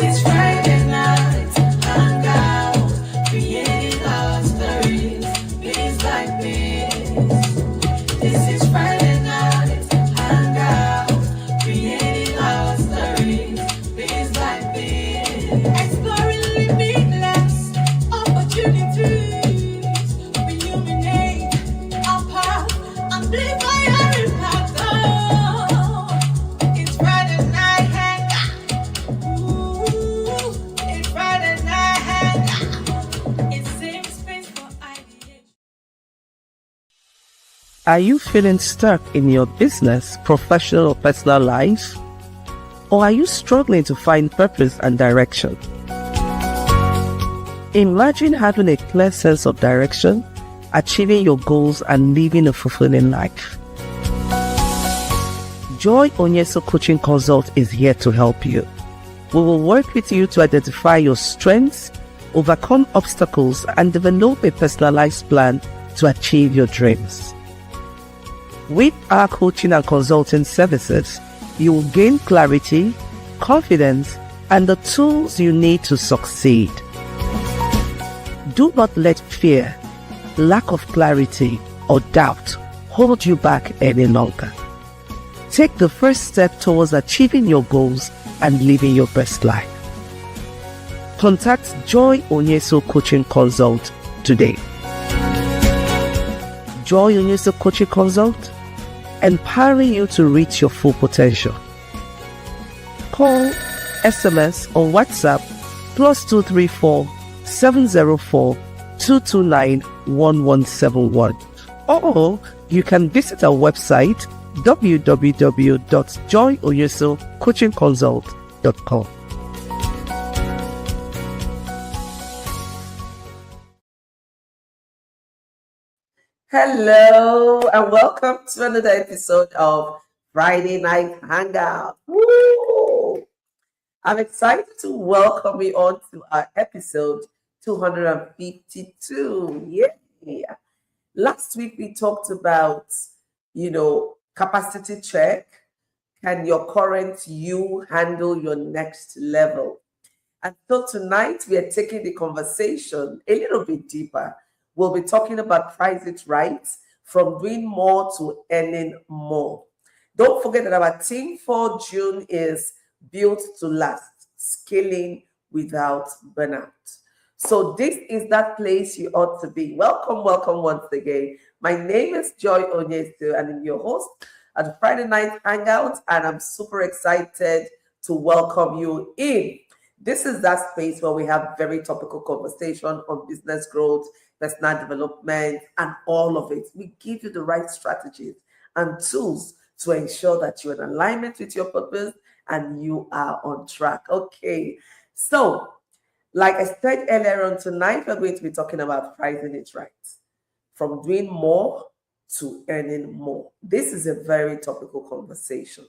is Friday night, hangout, creating our stories, piece by piece. This is Friday night, hangout, creating our stories, piece by piece. Exploring limitless opportunities, illuminate our path, amplify our impact. Oh, it's Friday night hangout. It's Friday night hangout. It's safe space for ideation. Are you feeling stuck in your business, professional, or personal life? Or are you struggling to find purpose and direction? Imagine having a clear sense of direction, achieving your goals, and living a fulfilling life. Joy Onyesoh Coaching Consult is here to help you. We will work with you to identify your strengths, overcome obstacles, and develop a personalized plan to achieve your dreams. With our coaching and consulting services, you will gain clarity, confidence, and the tools you need to succeed. Do not let fear, lack of clarity, or doubt hold you back any longer. Take the first step towards achieving your goals and living your best life. Contact Joy Onyesoh Coaching Consult today. Joy Onyesoh Coaching Consult, empowering you to reach your full potential. Call, SMS, or WhatsApp +234 704 229 1171. Or you can visit our website www.joyonyesohcoachingconsult.com. Hello and welcome to another episode of Friday Night Hangout. Woo! I'm excited to welcome you on to our episode 252. Yeah. Last week we talked about, capacity check. Can your current you handle your next level? And so tonight we are taking the conversation a little bit deeper. We'll be talking about price it right, from doing more to earning more. Don't forget that our theme for June is built to last, scaling without burnout. So this is that place you ought to be. Welcome once again. My name is Joy Onyesoh, and I'm your host at the Friday Night Hangout, and I'm super excited to welcome you in. This is that space where we have very topical conversation on business growth, personal development, and all of it. We give you the right strategies and tools to ensure that you're in alignment with your purpose and you are on track. Okay, so like I said earlier on, tonight we're going to be talking about pricing it right, from doing more to earning more. This is a very topical conversation.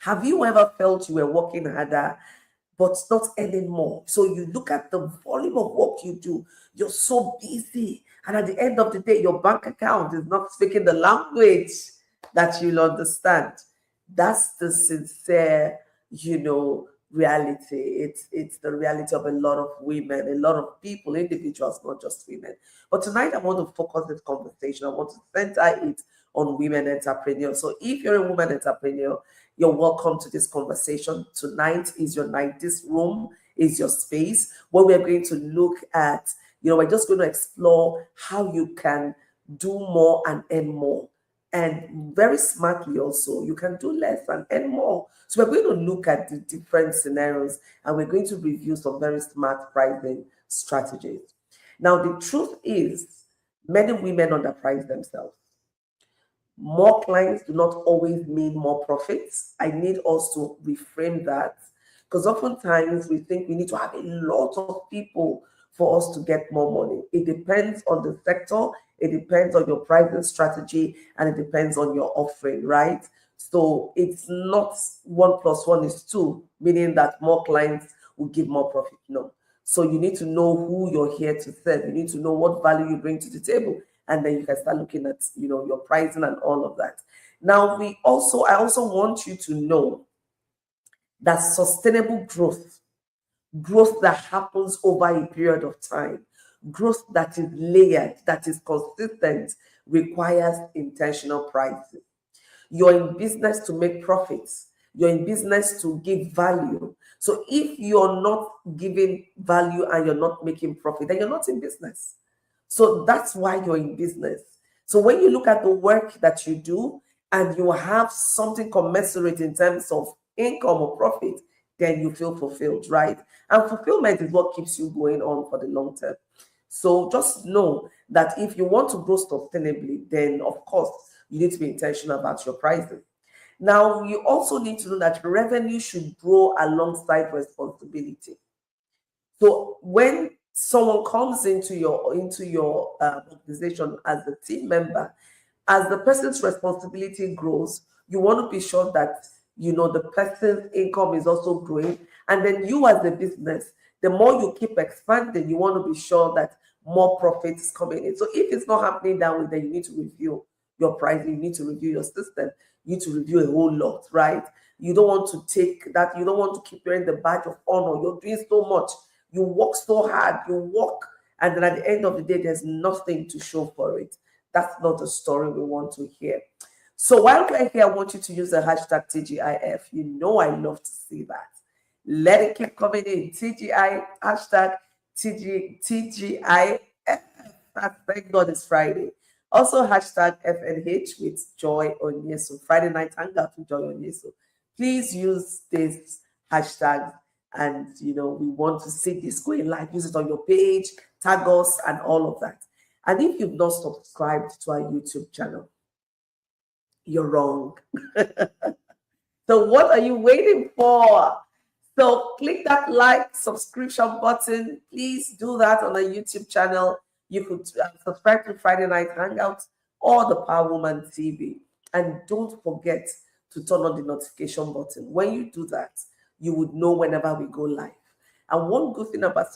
Have you ever felt you were working harder but not earning more? So you look at the volume of work you do, you're so busy, and at the end of the day, your bank account is not speaking the language that you'll understand. That's the sincere, reality. It's the reality of a lot of women, a lot of people, individuals, not just women. But tonight I want to focus this conversation. I want to center it on women entrepreneurs. So if you're a woman entrepreneur, you're welcome to this conversation. Tonight is your night. This room is your space where we're going to look at, we're just going to explore how you can do more and earn more. And very smartly also, you can do less and earn more. So we're going to look at the different scenarios and we're going to review some very smart pricing strategies. Now, the truth is, many women underprice themselves. More clients do not always mean more profits. I need us to reframe that, because oftentimes we think we need to have a lot of people for us to get more money. It depends on the sector, it depends on your pricing strategy, and it depends on your offering, right? So it's not 1 + 1 is 2, meaning that more clients will give more profit. No. So you need to know who you're here to serve. You need to know what value you bring to the table. And then you can start looking at, your pricing and all of that. Now, I also want you to know That's sustainable growth, growth that happens over a period of time, growth that is layered, that is consistent, requires intentional pricing. You're in business to make profits. You're in business to give value. So if you're not giving value and you're not making profit, then you're not in business. So that's why you're in business. So when you look at the work that you do and you have something commensurate in terms of income or profit, then you feel fulfilled, right? And fulfillment is what keeps you going on for the long term. So just know that if you want to grow sustainably, then of course you need to be intentional about your pricing. Now, you also need to know that revenue should grow alongside responsibility. So when someone comes into your organization as a team member, as the person's responsibility grows, you want to be sure that the person's income is also growing, and then you as a business, the more you keep expanding, you want to be sure that more profit is coming in. So if it's not happening that way, then you need to review your pricing, you need to review your system, you need to review a whole lot, right? You don't want to take that, you don't want to keep wearing the badge of honor. You're doing so much, you work so hard, you work, and then at the end of the day, there's nothing to show for it. That's not the story we want to hear. So while we're here, I want you to use the hashtag TGIF. You know I love to see that. Let it keep coming in. TGI, hashtag TGIF. Thank God it's Friday. Also, hashtag FNH with Joy Onyesoh. Friday night hangout with Joy Onyesoh. Please use this hashtag, and we want to see this going live. Use it on your page, tag us, and all of that. And if you've not subscribed to our YouTube channel, you're wrong. So what are you waiting for? So click that like subscription button. Please do that on the YouTube channel. You could subscribe to Friday Night Hangout or the Power Woman TV. And don't forget to turn on the notification button. When you do that, you would know whenever we go live. And one good thing about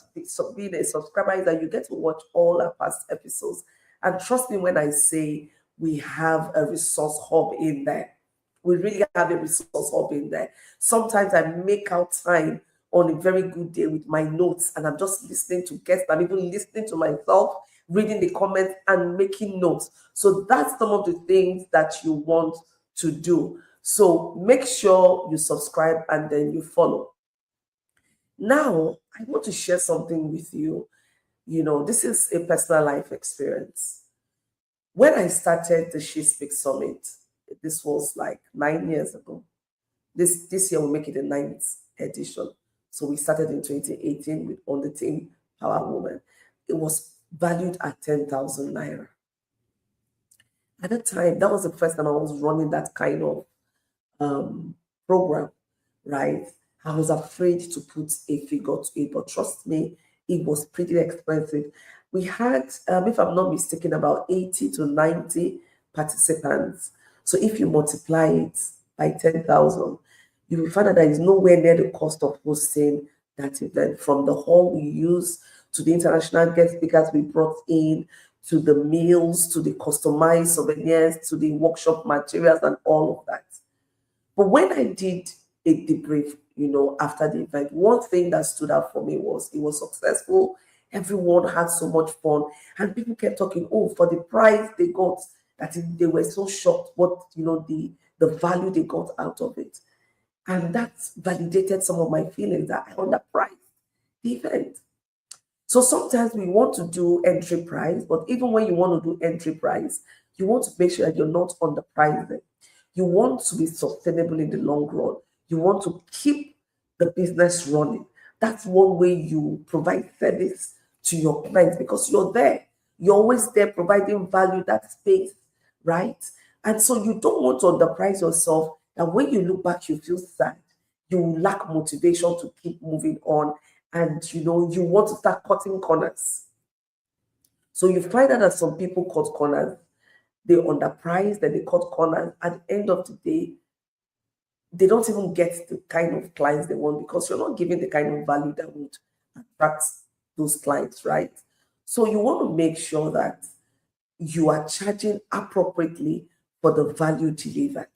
being a subscriber is that you get to watch all our past episodes. And trust me when I say we have a resource hub in there. We really have a resource hub in there. Sometimes I make out time on a very good day with my notes, and I'm just listening to guests. I'm even listening to myself, reading the comments and making notes. So that's some of the things that you want to do. So make sure you subscribe and then you follow. Now, I want to share something with you. This is a personal life experience. When I started the She Speaks Summit, this was like 9 years ago. This year will make it the 9th edition. So we started in 2018 on the team Power Woman. It was valued at 10,000 naira. At the time, that was the first time I was running that kind of program, right? I was afraid to put a figure to it, but trust me, it was pretty expensive. We had, if I'm not mistaken, about 80 to 90 participants. So if you multiply it by 10,000, you will find that there is nowhere near the cost of hosting that event, from the hall we use to the international guest speakers we brought in, to the meals, to the customized souvenirs, to the workshop materials and all of that. But when I did a debrief, after the event, one thing that stood out for me was it was successful. Everyone had so much fun, and people kept talking, oh, for the prize they got, that they were so shocked what, the value they got out of it. And that validated some of my feelings that I underpriced the event. So sometimes we want to do entry price, but even when you want to do entry price, you want to make sure that you're not underpricing. You want to be sustainable in the long run. You want to keep the business running. That's one way you provide service to your clients, because you're there. You're always there providing value, that space, right? And so you don't want to underprice yourself, that when you look back, you feel sad. You lack motivation to keep moving on. And you want to start cutting corners. So you find out that some people cut corners. They underprice, then they cut corners. At the end of the day, they don't even get the kind of clients they want, because you're not giving the kind of value that would attract those clients, right? So you want to make sure that you are charging appropriately for the value delivered.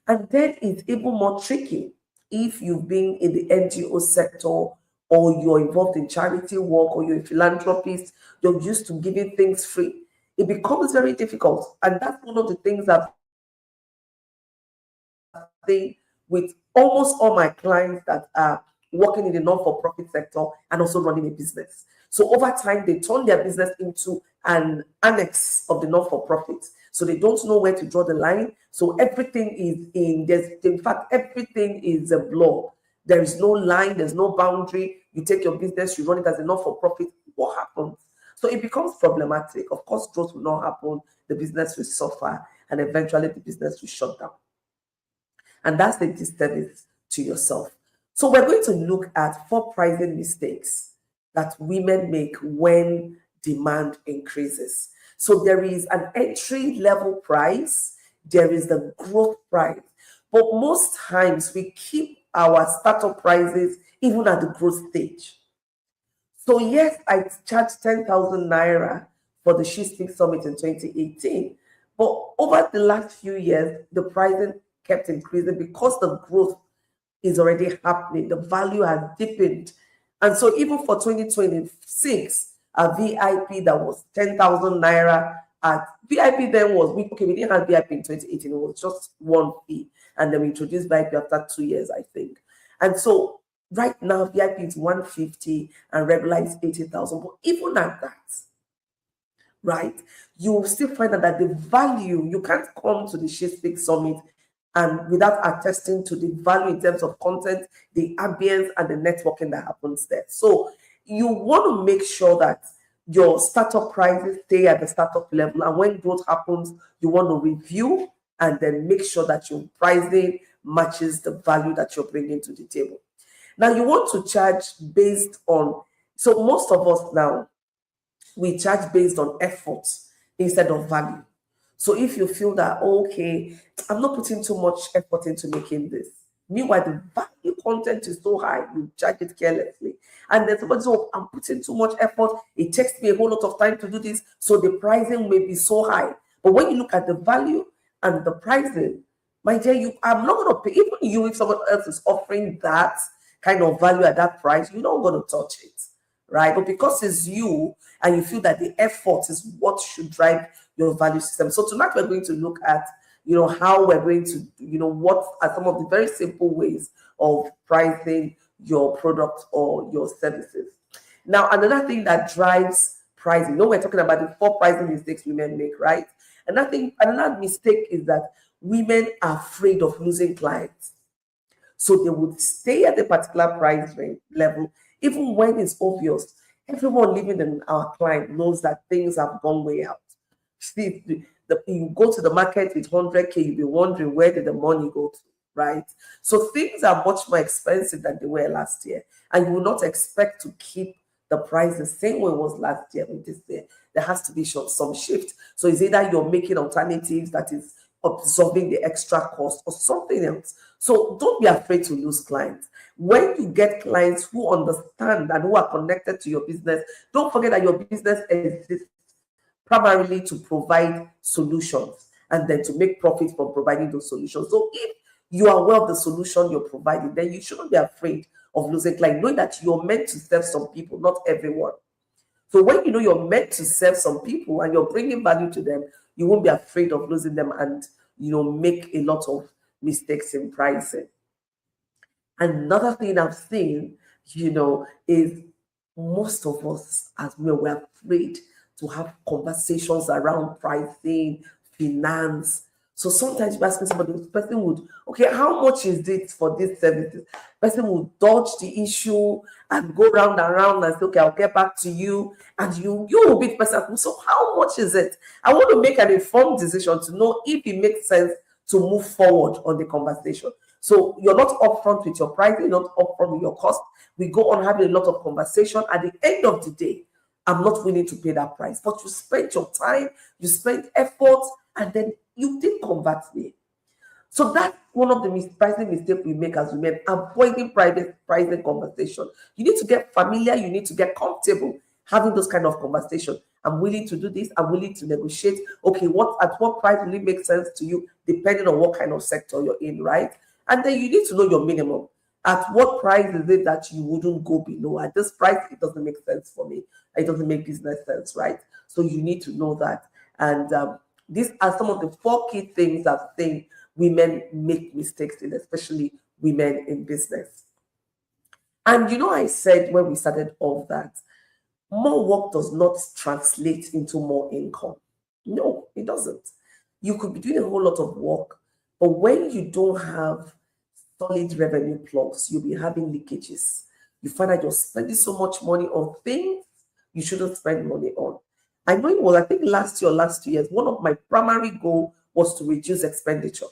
And then it's even more tricky if you've been in the NGO sector, or you're involved in charity work, or you're a philanthropist, you're used to giving things free, it becomes very difficult. And that's one of the things I've seen with almost all my clients that are working in the non-for-profit sector and also running a business. So over time, they turn their business into an annex of the non-for-profit. So they don't know where to draw the line. So everything is in fact, everything is a blur. There is no line, there's no boundary. You take your business, you run it as a not-for-profit. What happens? So it becomes problematic. Of course, growth will not happen. The business will suffer, and eventually the business will shut down. And that's the disservice to yourself. So we're going to look at 4 pricing mistakes that women make when demand increases. So there is an entry level price, there is the growth price. But most times we keep our startup prices even at the growth stage. So yes, I charged 10,000 naira for the She Speaks Summit in 2018. But over the last few years, the pricing kept increasing because the growth is already happening. The value has deepened. And so even for 2026, a VIP that was 10,000 naira at VIP then was, we didn't have VIP in 2018. It was just one fee. And then we introduced VIP after 2 years, I think. And so right now, VIP is 150 and regular is 80,000. But even at that, right, you will still find out that the value, you can't come to the She Speaks Summit and without attesting to the value in terms of content, the ambience, and the networking that happens there. So you want to make sure that your startup prices stay at the startup level, and when growth happens, you want to review and then make sure that your pricing matches the value that you're bringing to the table. Now, you want to charge based on, so most of us now, we charge based on effort instead of value. So if you feel that, okay, I'm not putting too much effort into making this, meanwhile, the value content is so high, you charge it carelessly. And then somebody says, oh, I'm putting too much effort, it takes me a whole lot of time to do this, so the pricing may be so high. But when you look at the value and the pricing, my dear, I'm not going to pay, even you, if someone else is offering that kind of value at that price, you're not going to touch it, right? But because it's you and you feel that the effort is what should drive your value system. So tonight we're going to look at, how we're going to, what are some of the very simple ways of pricing your product or your services. Now, another thing that drives pricing, we're talking about the 4 pricing mistakes women make, right? Another mistake is that women are afraid of losing clients. So they would stay at a particular price range level, even when it's obvious. Everyone living in our client knows that things have gone way out. See, you go to the market with 100K, you'll be wondering where did the money go to, right? So things are much more expensive than they were last year. And you will not expect to keep the price the same way it was last year with this year. There has to be some shift. So it's either you're making alternatives that is absorbing the extra cost or something else. So don't be afraid to lose clients. When you get clients who understand and who are connected to your business, don't forget that your business exists primarily to provide solutions and then to make profit from providing those solutions. So if you are aware of the solution you're providing, then you shouldn't be afraid of losing clients. Know that you're meant to serve some people, not everyone. So when you know you're meant to serve some people and you're bringing value to them, you won't be afraid of losing them and, make a lot of mistakes in pricing. Another thing I've seen, is most of us as well, we're afraid to have conversations around pricing, finance. So sometimes you ask somebody, the person would, okay, how much is it for this services? Person would dodge the issue and go round and round and say, okay, I'll get back to you. And you will be the person, so how much is it? I want to make an informed decision to know if it makes sense to move forward on the conversation. So you're not upfront with your pricing, you're not upfront with your cost. We go on having a lot of conversation. At the end of the day, I'm not willing to pay that price. But you spent your time, you spent effort, and then you did convert me. So that's one of the pricing mistakes we make as women, avoiding pricing conversation. You need to get familiar, you need to get comfortable having those kind of conversations. I'm willing to do this, I'm willing to negotiate. Okay, at what price will it make sense to you, depending on what kind of sector you're in, right? And then you need to know your minimum. At what price is it that you wouldn't go below? At this price, it doesn't make sense for me. It doesn't make business sense, right? So you need to know that. And these are some of the 4 key things that I think women make mistakes in, especially women in business. And I said when we started off that more work does not translate into more income. No, it doesn't. You could be doing a whole lot of work, but when you don't have solid revenue plugs, you'll be having leakages. You find that you're spending so much money on things you shouldn't spend money on. I know it was, I think last year or last 2 years, one of my primary goals was to reduce expenditure.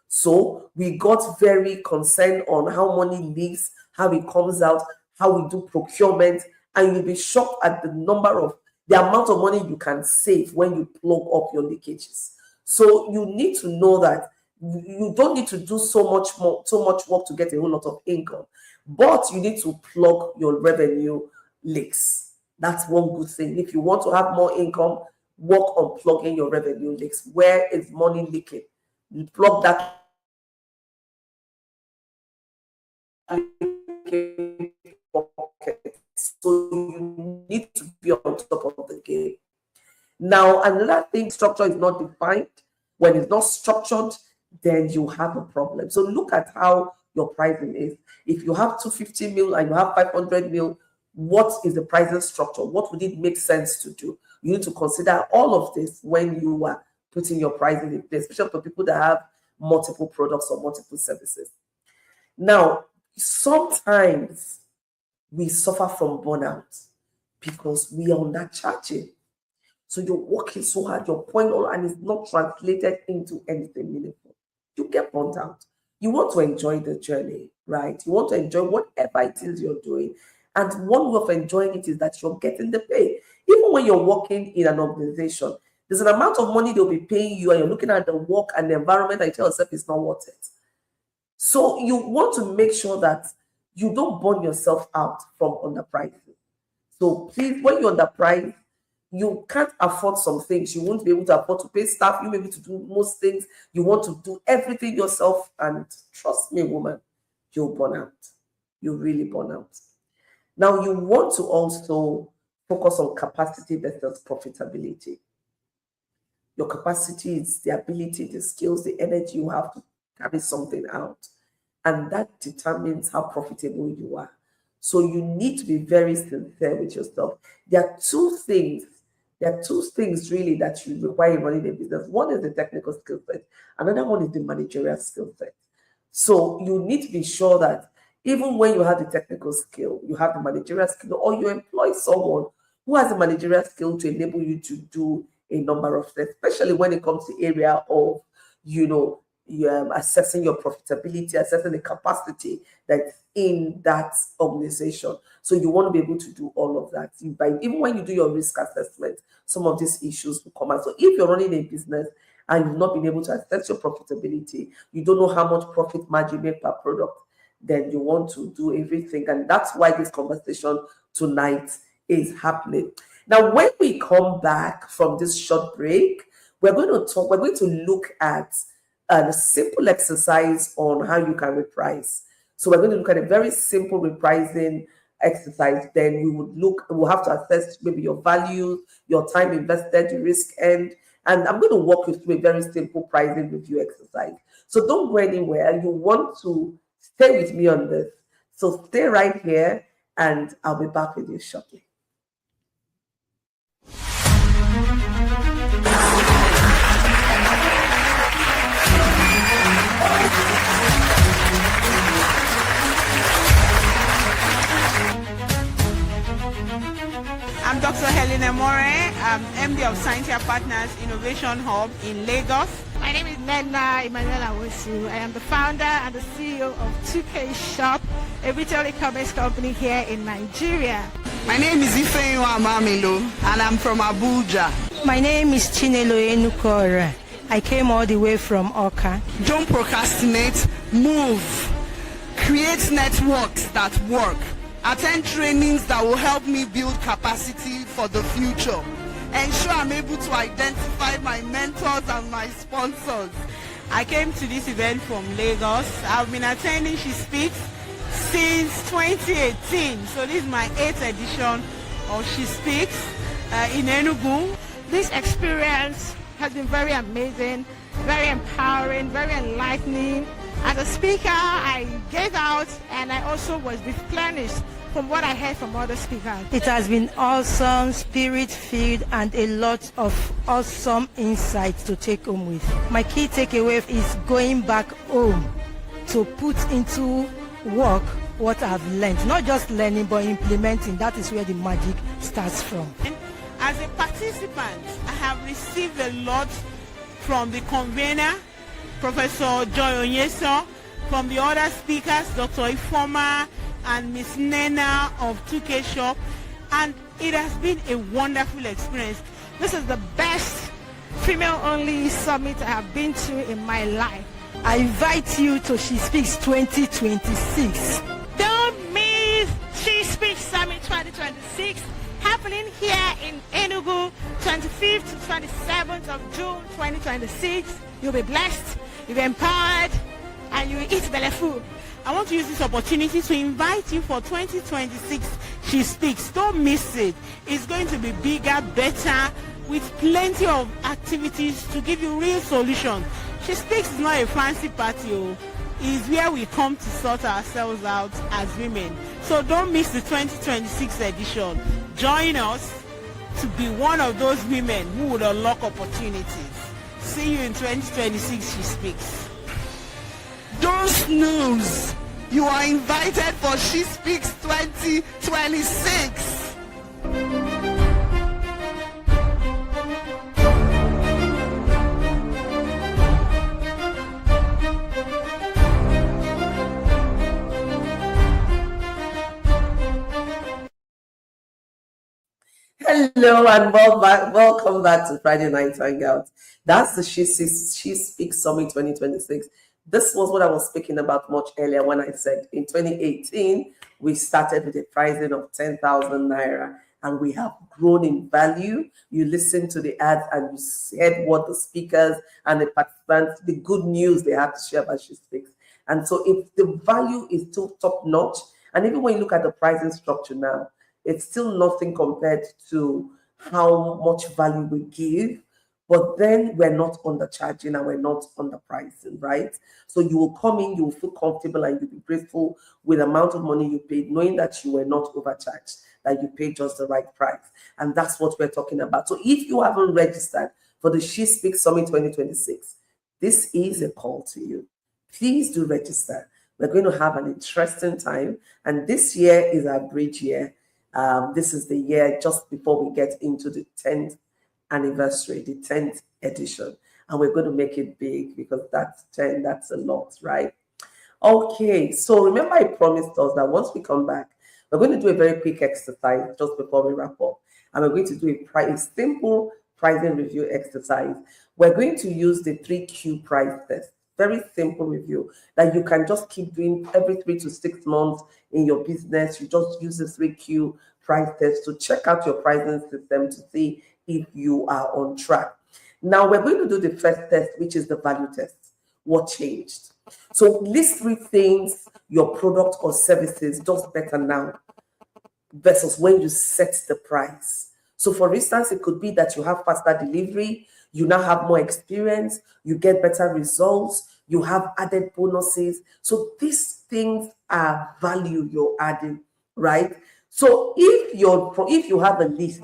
So we got very concerned on how money leaks, how it comes out, how we do procurement, and you'll be shocked at the amount of money you can save when you plug up your leakages. So you need to know that you don't need to do so much work to get a whole lot of income, but you need to plug your revenue leaks. That's one good thing. If you want to have more income, work on plugging your revenue leaks. Where is money leaking? You plug that pocket. So you need to be on top of the game. Now, another thing, structure is not defined. When it's not structured, then you have a problem. So look at how your pricing is. If you have 250 mil and you have 500 mil, what is the pricing structure? What would it make sense to do? You need to consider all of this when you are putting your pricing in place, especially for people that have multiple products or multiple services. Now, sometimes we suffer from burnout because we are undercharging. So you're working so hard, you're pouring all, and it's not translated into anything meaningful. You get burnt out. You want to enjoy the journey, right? You want to enjoy whatever it is you're doing. And one way of enjoying it is that you're getting the pay. Even when you're working in an organization, there's an amount of money they'll be paying you, and you're looking at the work and the environment, and you tell yourself it's not worth it. So you want to make sure that you don't burn yourself out from underpricing. So please, when you're underpriced, you can't afford some things. You won't be able to afford to pay staff. You may be able to do most things. You want to do everything yourself. And trust me, woman, you'll burn out. You really burn out. Now, you want to also focus on capacity versus profitability. Your capacity is the ability, the skills, the energy you have to carry something out. And that determines how profitable you are. So you need to be very sincere with yourself. There are two things really that you require in running a business. One is the technical skill set. Another one is the managerial skill set. So you need to be sure that even when you have the technical skill, you have the managerial skill, or you employ someone who has the managerial skill to enable you to do a number of things, especially when it comes to area of, assessing your profitability, assessing the capacity that's in that organization. So you want to be able to do all of that. Even when you do your risk assessment, some of these issues will come out. So if you're running a business and you've not been able to assess your profitability, you don't know how much profit margin you make per product, then you want to do everything. And that's why this conversation tonight is happening. Now, when we come back from this short break, we're going to look at a simple exercise on how you can reprice. So we're going to look at a very simple repricing exercise. Then we'll have to assess maybe your value, your time invested, your risk end. And I'm going to walk you through a very simple pricing review exercise. So don't go anywhere. You want to stay with me on this. So stay right here and I'll be back with you shortly. I'm Dr. Helena More. I'm MD of Scientia Partners Innovation Hub in Lagos. My name is Nena Emmanuel Awosu. I am the founder and the CEO of 2K Shop, a retail e-commerce company here in Nigeria. My name is Ifeanyi Amamilo and I'm from Abuja. My name is Chinelo Enukora. I came all the way from Oka. Don't procrastinate, move. Create networks that work. Attend trainings that will help me build capacity for the future. Ensure I'm able to identify my mentors and my sponsors. I came to this event from Lagos. I've been attending She Speaks since 2018. So this is my 8th edition of She Speaks in Enugu. This experience has been very amazing, very empowering, very enlightening. As a speaker, I gave out and I also was replenished from what I heard from other speakers. It has been awesome, spirit-filled, and a lot of awesome insights to take home with. My key takeaway is going back home to put into work what I've learned. Not just learning, but implementing. That is where the magic starts from. As a participant, I have received a lot from the convener, Professor Joy Onyesoh, from the other speakers, Dr. Ifoma and Miss Nena of 2K Shop, and it has been a wonderful experience. This is the best female-only summit I have been to in my life. I invite you to She Speaks 2026. Don't miss She Speaks Summit 2026, happening here in Enugu, 25th to 27th of June 2026. You'll be blessed, you'll be empowered, and you will eat belly food. I want to use this opportunity to invite you for 2026 She Speaks. Don't miss it. It's going to be bigger, better, with plenty of activities to give you real solutions. She Speaks is not a fancy party. It's where we come to sort ourselves out as women. So don't miss the 2026 edition. Join us to be one of those women who would unlock opportunities. See you in 2026 She Speaks. Don't snooze. You are invited for She Speaks 2026. Hello and welcome back to Friday Night Hangout. That's the She Speaks Summit 2026. This was what I was speaking about much earlier when I said in 2018, we started with a pricing of 10,000 Naira and we have grown in value. You listened to the ads and you said what the speakers and the participants, the good news they have to share about She Speaks. And so if the value is still top notch, and even when you look at the pricing structure now, it's still nothing compared to how much value we give. But then we're not undercharging and we're not underpricing, right? So you will come in, you will feel comfortable and you'll be grateful with the amount of money you paid, knowing that you were not overcharged, that you paid just the right price. And that's what we're talking about. So if you haven't registered for the She Speaks Summit 2026, this is a call to you. Please do register. We're going to have an interesting time. And this year is our bridge year. This is the year just before we get into the 10th anniversary, the 10th edition, and we're going to make it big because that's 10, that's a lot, right? Okay, so remember I promised us that once we come back, we're going to do a very quick exercise just before we wrap up, and we're going to do a simple pricing review exercise. We're going to use the 3Q price test. Very simple review that you can just keep doing every 3 to 6 months in your business. You just use the 3Q price test to check out your pricing system to see if you are on track. Now we're going to do the first test, which is the value test. What changed? So list 3 things your product or services does better now versus when you set the price. So for instance, it could be that you have faster delivery, you now have more experience, you get better results, you have added bonuses. So these things are value you're adding, right? So if you have a list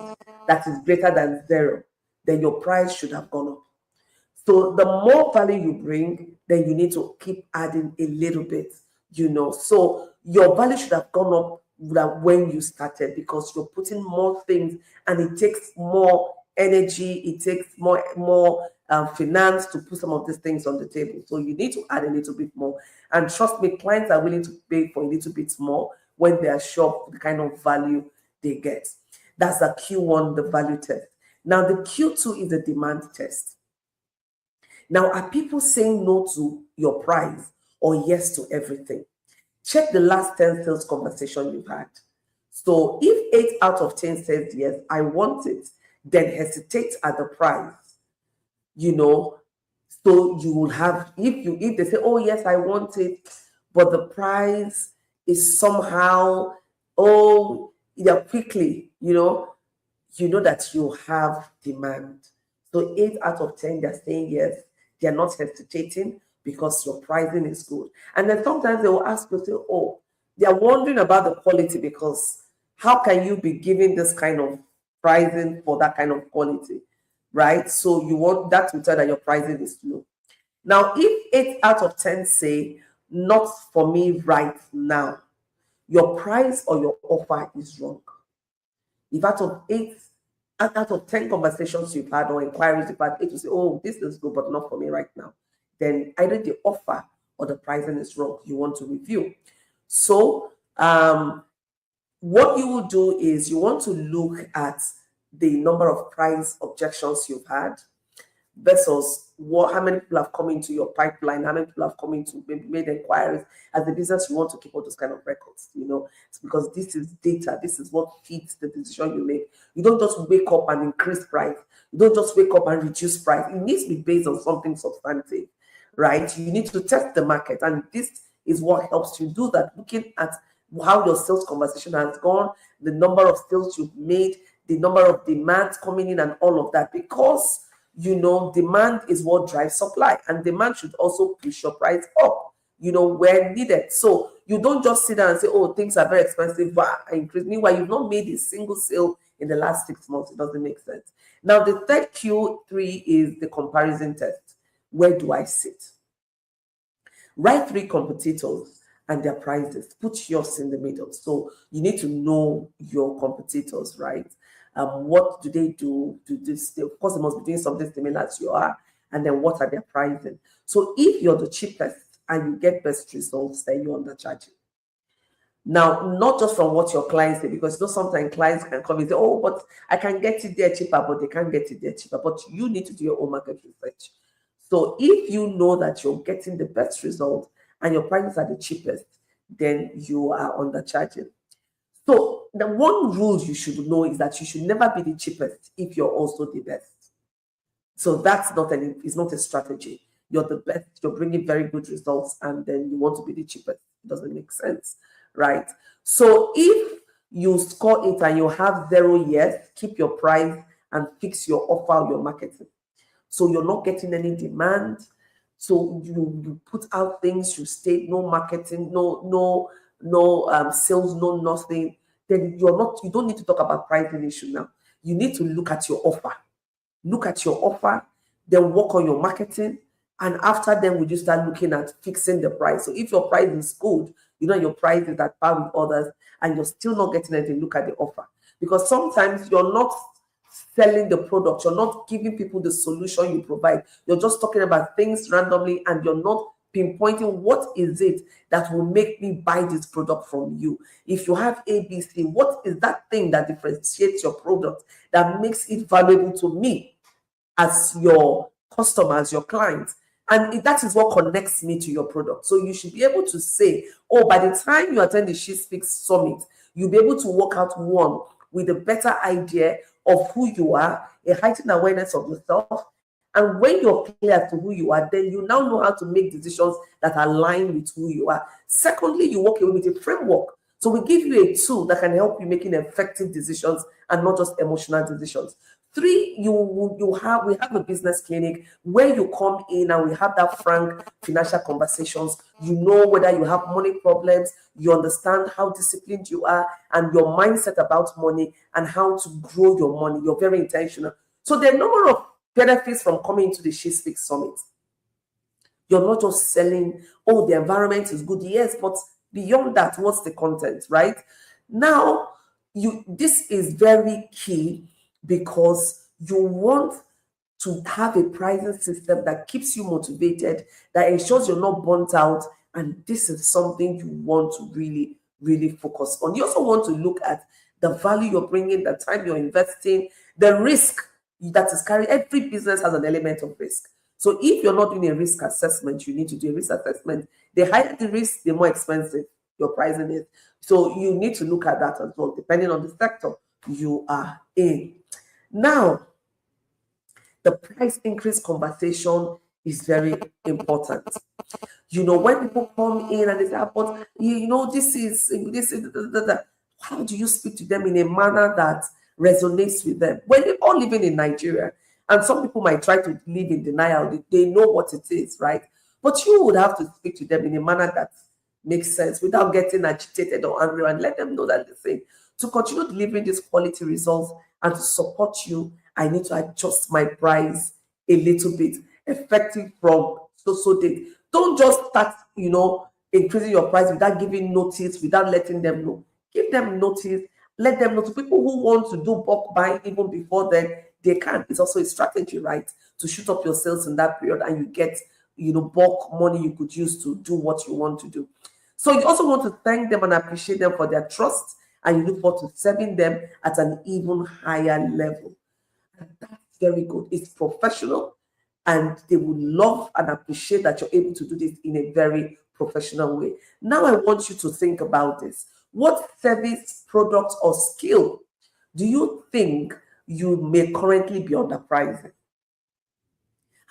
that is greater than 0, then your price should have gone up. So the more value you bring, then you need to keep adding a little bit, So your value should have gone up than when you started because you're putting more things and it takes more energy, it takes more finance to put some of these things on the table. So you need to add a little bit more. And trust me, clients are willing to pay for a little bit more when they are sure of the kind of value they get. That's the Q1, the value test. Now the Q2 is the demand test. Now, are people saying no to your price or yes to everything? Check the last 10 sales conversation you've had. So if 8 out of 10 says yes, I want it, then hesitate at the price. So you will have, if they say, oh yes, I want it, but the price is somehow, oh, quickly, you know that you have demand. So 8 out of 10, they're saying yes. They're not hesitating because your pricing is good. And then sometimes they will ask you, say, oh, they're wondering about the quality, because how can you be giving this kind of pricing for that kind of quality, right? So you want that to tell that your pricing is low. Now, if 8 out of 10 say, not for me right now, your price or your offer is wrong. If out of 10 conversations you've had or inquiries you've had, 8 will say, oh, this is good, but not for me right now, then either the offer or the pricing is wrong. You want to review. So what you will do is you want to look at the number of price objections you've had versus how many people have come into your pipeline, how many people have come into, maybe made inquiries. As a business, you want to keep all those kind of records, it's because this is data. This is what feeds the decision you make. You don't just wake up and increase price. You don't just wake up and reduce price. It needs to be based on something substantive, right? You need to test the market, and this is what helps you do that, looking at how your sales conversation has gone, the number of sales you've made, the number of demands coming in, and all of that, because demand is what drives supply, and demand should also push your price up, where needed. So you don't just sit down and say, oh, things are very expensive, but I increase. Meanwhile, you've not made a single sale in the last 6 months. It doesn't make sense. Now, the third Q3 is the comparison test. Where do I sit? Write 3 competitors and their prices. Put yours in the middle. So you need to know your competitors, right? What do they do? Of course, they must be doing something similar as you are. And then what are their pricing? So if you're the cheapest and you get best results, then you're undercharging. Now, not just from what your clients say, because sometimes clients can come and say, oh, but I can get it there cheaper, but they can't get it there cheaper. But you need to do your own market research. So if you know that you're getting the best result and your prices are the cheapest, then you are undercharging. So the one rule you should know is that you should never be the cheapest if you're also the best. So that's it's not a strategy. You're the best, you're bringing very good results, and then you want to be the cheapest. It doesn't make sense, right? So if you score it and you have 0 yes, keep your price and fix your offer, your marketing. So you're not getting any demand. So you put out things, you state no marketing, no sales, no nothing. Then you don't need to talk about pricing issue now. You need to look at your offer. Look at your offer, then work on your marketing. And after then, we just start looking at fixing the price. So if your price is good, your price is at par with others, and you're still not getting anything, look at the offer. Because sometimes you're not selling the product, you're not giving people the solution you provide. You're just talking about things randomly, and you're not pinpointing what is it that will make me buy this product from you. If you have ABC, what is that thing that differentiates your product, that makes it valuable to me as your customer, as your client? And that is what connects me to your product. So you should be able to say, oh, by the time you attend the She Speaks Summit, you'll be able to work out one with a better idea of who you are, a heightened awareness of yourself. And when you're clear as to who you are, then you now know how to make decisions that align with who you are. Secondly, you walk away with a framework. So we give you a tool that can help you making effective decisions and not just emotional decisions. 3, we have a business clinic where you come in and we have that frank financial conversations. You know whether you have money problems, you understand how disciplined you are and your mindset about money and how to grow your money. You're very intentional. So there are a number of benefits from coming to the She Speaks Summit. You're not just selling, oh, the environment is good. Yes, but beyond that, what's the content, right? Now, this is very key, because you want to have a pricing system that keeps you motivated, that ensures you're not burnt out, and this is something you want to really, really focus on. You also want to look at the value you're bringing, the time you're investing, the risk that is carried. Every business has an element of risk. So if you're not doing a risk assessment, you need to do a risk assessment. The higher the risk, the more expensive your pricing is. So you need to look at that as well, depending on the sector you are in. Now, the price increase conversation is very important. When people come in and they say, but this is. How do you speak to them in a manner that resonates with them? When they're all living in Nigeria, and some people might try to live in denial, they know what it is, right? But you would have to speak to them in a manner that makes sense without getting agitated or angry, and let them know that to continue delivering these quality results and to support you, I need to adjust my price a little bit, effective from so date. Don't just start, increasing your price without giving notice, without letting them know. Give them notice, let them know. To people who want to do bulk buying even before then, they can. It's also a strategy, right? To shoot up your sales in that period, and you get, bulk money you could use to do what you want to do. So you also want to thank them and appreciate them for their trust, and you look forward to serving them at an even higher level. And that's very good. It's professional, and they will love and appreciate that you're able to do this in a very professional way. Now I want you to think about this. What service, product, or skill do you think you may currently be underpricing?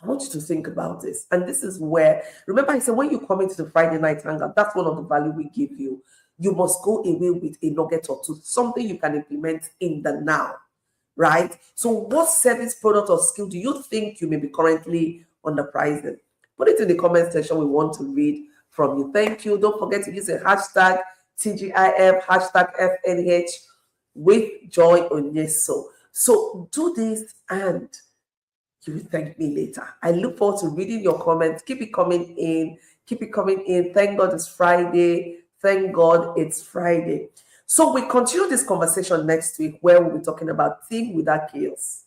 I want you to think about this. And this is where, remember I said, when you come into the Friday night hangout, that's one of the value we give you. You must go away with a nugget or two, something you can implement in the now, right? So what service, product, or skill do you think you may be currently underpricing? Put it in the comment section. We want to read from you. Thank you. Don't forget to use a hashtag TGIF, hashtag FNH with Joy Onyesoh. So do this and you will thank me later. I look forward to reading your comments. Keep it coming in. Keep it coming in. Thank God it's Friday. Thank God it's Friday. So we continue this conversation next week where we'll be talking about team without chaos.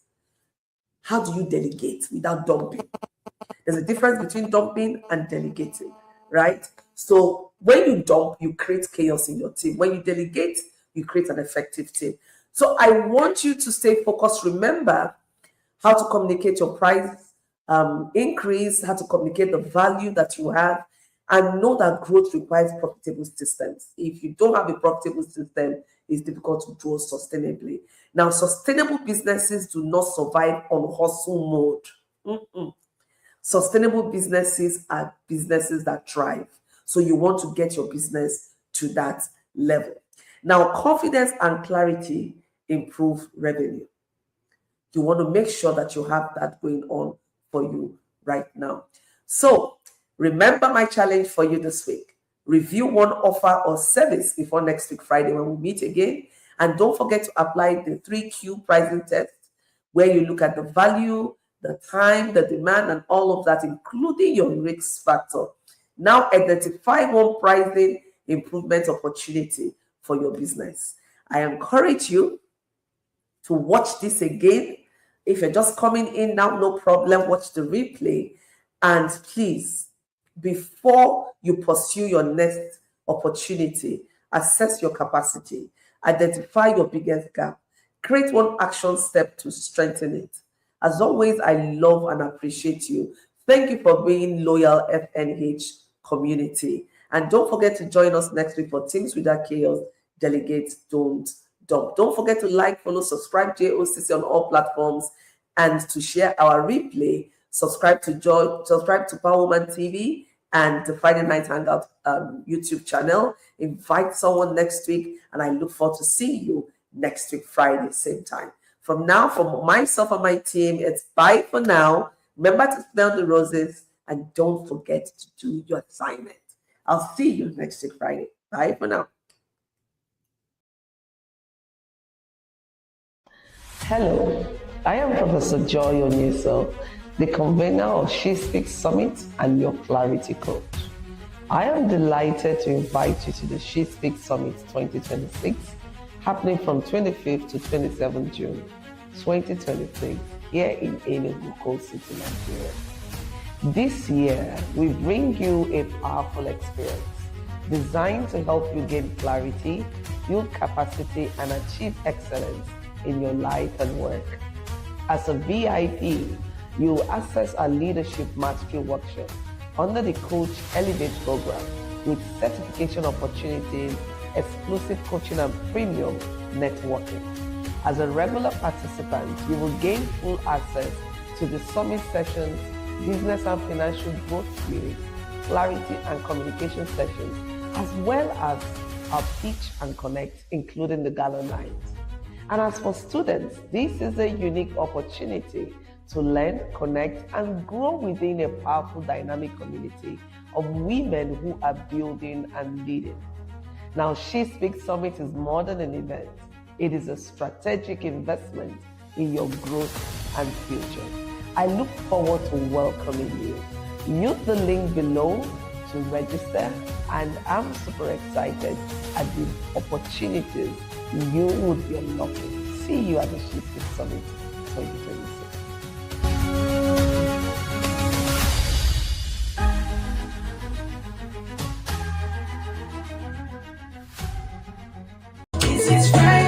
How do you delegate without dumping? There's a difference between dumping and delegating, right? So when you dump, you create chaos in your team. When you delegate, you create an effective team. So I want you to stay focused. Remember how to communicate your price increase, how to communicate the value that you have, and know that growth requires profitable systems. If you don't have a profitable system, it's difficult to grow sustainably. Now, sustainable businesses do not survive on hustle mode. Sustainable businesses are businesses that thrive. So you want to get your business to that level. Now, confidence and clarity improve revenue. You want to make sure that you have that going on for you right now. So remember my challenge for you this week. Review one offer or service before next week, Friday, when we meet again. And don't forget to apply the 3Q pricing test, where you look at the value, the time, the demand, and all of that, including your risk factor. Now identify one pricing improvement opportunity for your business. I encourage you to watch this again. If you're just coming in now, no problem, watch the replay. And please, before you pursue your next opportunity, assess your capacity, identify your biggest gap, create one action step to strengthen it. As always, I love and appreciate you. Thank you for being loyal FNH community. And don't forget to join us next week for Teams Without Chaos, Delegate, Don't Dump. Don't forget to like, follow, subscribe JOCC on all platforms, and to share our replay. Subscribe to Power Woman TV and the Friday Night Hangout YouTube channel. Invite someone next week, and I look forward to seeing you next week, Friday, same time. From now, for myself and my team, it's bye for now. Remember to smell the roses, and don't forget to do your assignment. I'll see you next week, Friday. Bye for now. Hello, I am Professor Joy Onyesoh, the convener of She Speaks Summit and your Clarity Coach. I am delighted to invite you to the She Speaks Summit 2026, happening from 25th to 27th June 2026 here in Enugu, Coast City, Nigeria. This year, we bring you a powerful experience designed to help you gain clarity, build capacity, and achieve excellence in your life and work. As a VIP, you will access our Leadership Mastery Workshop under the Coach Elevate program with certification opportunities, exclusive coaching, and premium networking. As a regular participant, you will gain full access to the summit sessions, business and financial growth series, clarity and communication sessions, as well as our Teach and Connect, including the Gala Night. And as for students, this is a unique opportunity to learn, connect, and grow within a powerful, dynamic community of women who are building and leading. Now, She Speaks Summit is more than an event. It is a strategic investment in your growth and future. I look forward to welcoming you. Use the link below to register, and I'm super excited at the opportunities you would be unlocking. See you at the She Speaks Summit 2026. Is it right?